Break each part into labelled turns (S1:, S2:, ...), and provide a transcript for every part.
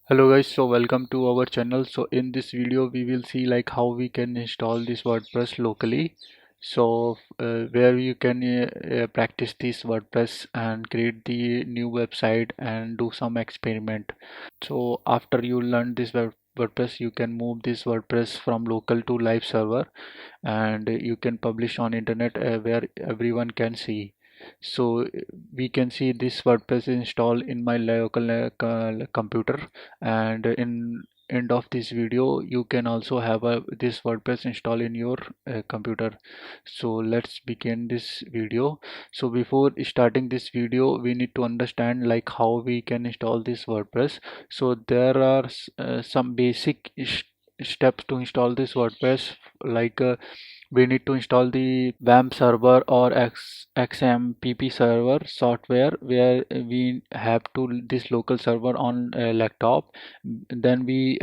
S1: Hello guys, so welcome to our channel. So in this video we will see like how we can install this WordPress locally. So where you can practice this WordPress and create the new website and do some experiment. So after you learn this WordPress, you can move this WordPress from local to live server, and you can publish on internet where everyone can see. So we can see this WordPress installed in my local computer, and in end of this video you can also have this WordPress installed in your computer. So let's begin this video. So before starting this video we need to understand like how we can install this WordPress. So there are some basic steps to install this WordPress, like we need to install the WAMP server or XAMPP server software, where we have to this local server on a laptop. Then we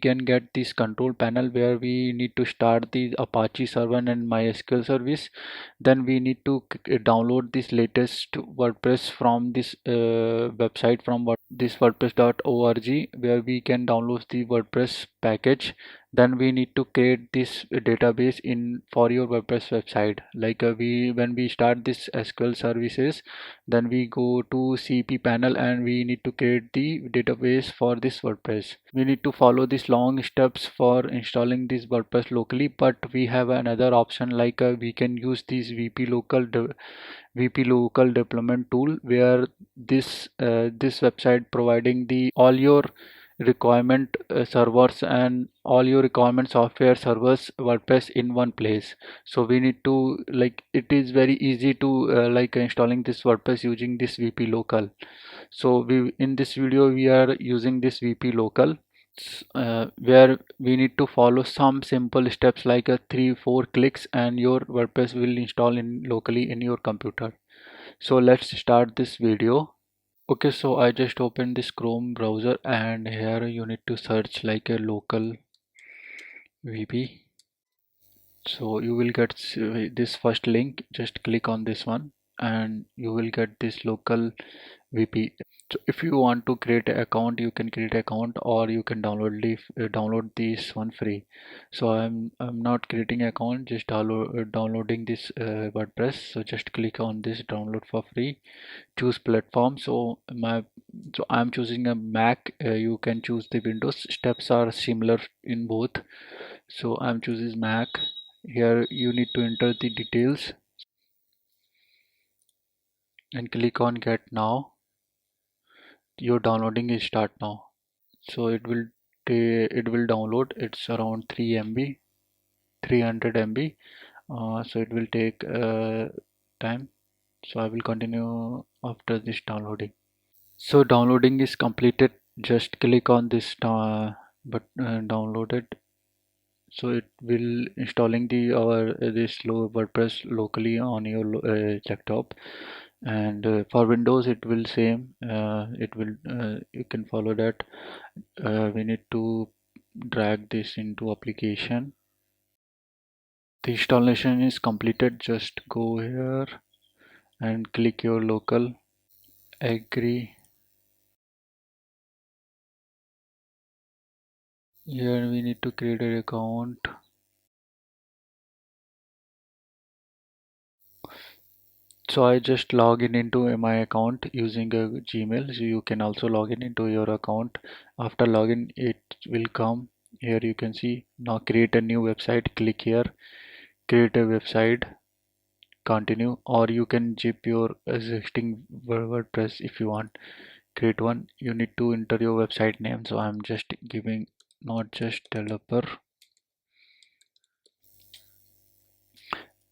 S1: can get this control panel where we need to start the Apache server and MySQL service. Then we need to download this latest WordPress from this website, from this wordpress.org, where we can download the WordPress package. Then we need to create this database in for your WordPress website. Like we when we start this SQL services, then we go to CP panel and we need to create the database for this WordPress. We need to follow these long steps for installing this WordPress locally, but we have another option, like we can use this VP local deployment tool, where this website providing the all your requirement servers and all your requirement software servers WordPress in one place. So we need to, like, it is very easy to like installing this WordPress using this VP local. So we in this video we are using this VP local, where we need to follow some simple steps like a 3-4 clicks and your WordPress will install in locally in your computer. So let's start this video. Okay, so I just opened this Chrome browser, and here you need to search like a local VP. So you will get this first link. Just click on this one and you will get this local VP. So if you want to create an account, you can create an account, or you can download this one free. So I'm not creating an account, just downloading this WordPress. So just click on this download for free, choose platform. So I'm choosing a Mac. You can choose the Windows. Steps are similar in both. So I'm choosing Mac. Here you need to enter the details and click on get now. Your downloading is start now. So it will download. It's around 3 MB, 300 MB. So it will take time. So I will continue after this downloading. So downloading is completed. Just click on this but downloaded. So it will installing the our this WordPress locally on your laptop. And for Windows it will same. It will you can follow that. We need to drag this into application. The installation is completed. Just go here and click your local, agree. Here we need to create an account. So I just log in into my account using a Gmail. So you can also log in into your account. After login, it will come here. You can see now create a new website. Click here, create a website, continue, or you can zip your existing WordPress if you want. Create one. You need to enter your website name. So I'm just giving NotJust developer.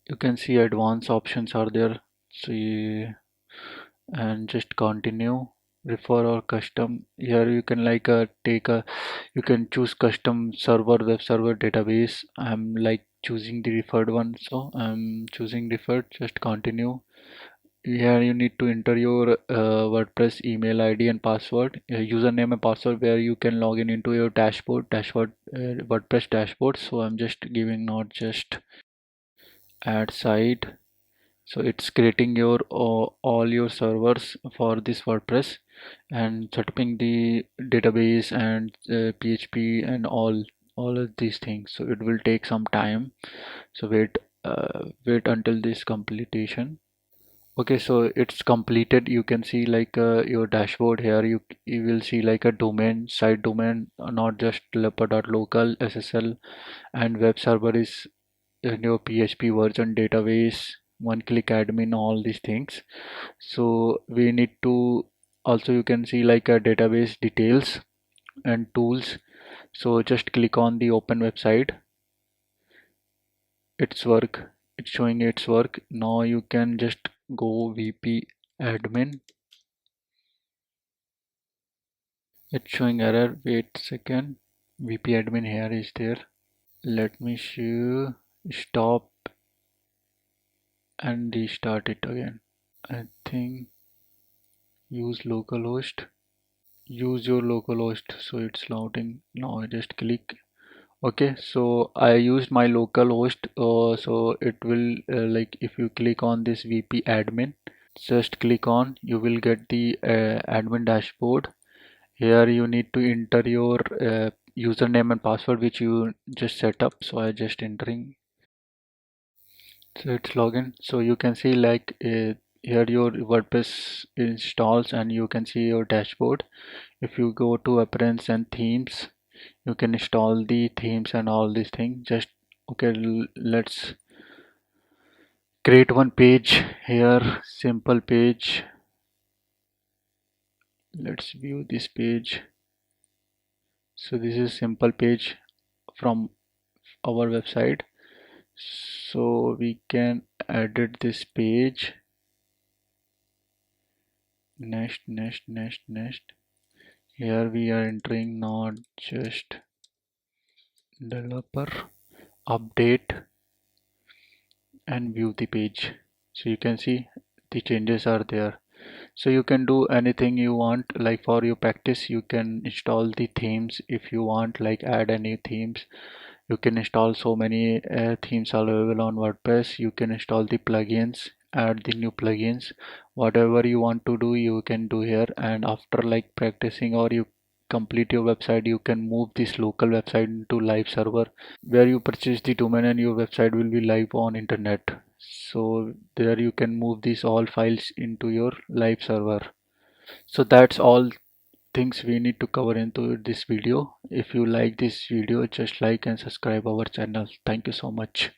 S1: You can see advanced options are there. See, and just continue, refer or custom. Here you can like take a you can choose custom server, web server, database. I'm like choosing the referred one, so I'm choosing referred. Just continue. Here you need to enter your WordPress email ID and password, username and password, where you can log in into your dashboard WordPress dashboard. So I'm just giving not just add site. So it's creating your all your servers for this WordPress. and setting the database and PHP and all of these things. So it will take some time. So wait until this completion. Okay, so it's completed. You can see like your dashboard here. You will see like a domain, site domain, not just leopard.local SSL, and web server is in your PHP version, database, one-click admin, all these things. So we need to also, you can see like a database details and tools. So just click on the open website. It's showing its work. Now you can just go VP admin. It's showing error. Wait a second. VP admin here is there. Let me show. Stop and restart it again. I think use localhost. Use your localhost. So it's loading. Now I just click. Okay, so I used my localhost. So it will like if you click on this VP admin, just click on. You will get the admin dashboard. Here you need to enter your username and password which you just set up. So I just entering. So it's login. So you can see like here your WordPress installs and you can see your dashboard. If you go to appearance and themes, you can install the themes and all these things. Just okay, let's create one page here, simple page. Let's view this page. So this is simple page from our website. So we can edit this page. Next. Here we are entering not just developer, update and view the page. So you can see the changes are there. So you can do anything you want, like for your practice you can install the themes if you want, like add any themes. You can install so many themes are available on WordPress. You can install the plugins, add the new plugins, whatever you want to do you can do here. And after like practicing or you complete your website, you can move this local website into live server where you purchase the domain and your website will be live on internet. So there you can move these all files into your live server. So that's all things we need to cover into this video. If you like this video, just like and subscribe our channel. Thank you so much.